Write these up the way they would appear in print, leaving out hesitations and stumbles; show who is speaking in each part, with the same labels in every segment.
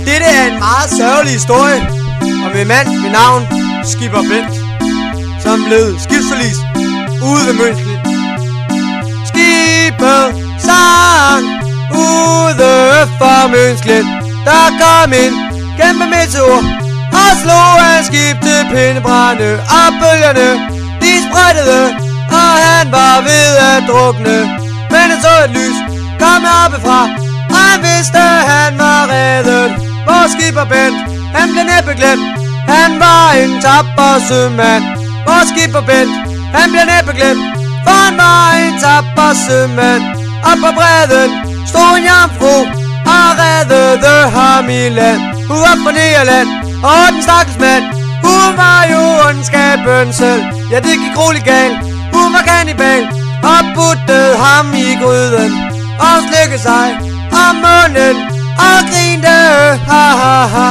Speaker 1: Dette er en meget sørgelig historie om en mand ved navn Skipper Bent, som blev skibsforlist ude ved Mønsklint. Skibet sang ude for Mønsklint. Der kom en kæmpe meteor og slog hans skib til pindebrænde, og bølgerne de sprøjtede, og han var ved at drukne. Men han så et lys komme oppefra, og han vidste han var reddet. Vores Skipper Bent, han blev næppe glemt. Han var en tapper sømand. Vores Skipper Bent, han blev næppe glemt, for han var en tapper sømand. Og på bredden stod en jomfru og reddede ham i land. Hun var fra Nederland, og den stakkels mand, hun var jo ondskabens selv. Ja, det gik roligt galt. Hun var kannibal og puttede ham i gryden, og slikkede sig om munden og grinte, ha ha ha.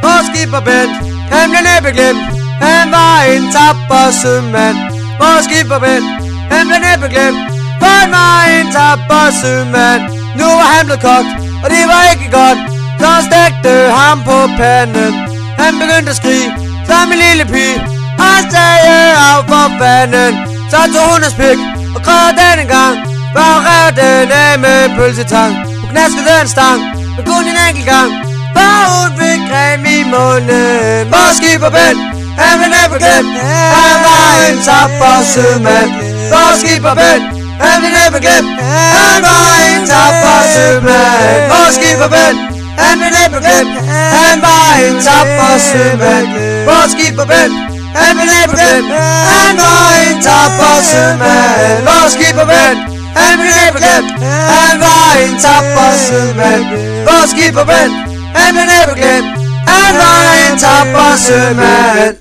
Speaker 1: Vores Skipper Bent, han blev næppe glemt. Han var en tapper sømand. Vores Skipper Bent, han blev næppe glemt, for han var en tapper sømand. Nu var han blevet kogt, og det var ikke godt. Så stegte ham på panden. Han begyndte at skrige som en lille pige og sagde af for fanden. Så tog hun hans pik og grød den en gang, for hun rev den af med en pølsetang. Hun knaskede en stang, men kun en enkelt gang, for hun fik creme i munden. Vores Skipper Bent, han blev næppe glemt. Han var en tapper sømand. Vores Skipper Bent, han blev næppe glemt. Han var en tapper sømand. Vores Skipper Bent, han blev næppe glemt. Han var en tapper sømand. Vores Skipper Bent, han blev næppe glemt. Han var en tapper sømand. Vores Skipper Bent, han blev næppe glemt. Han var en tapper sømand. Vores Skipper Bent, han blev næppe glemt. Han var en tapper sømand.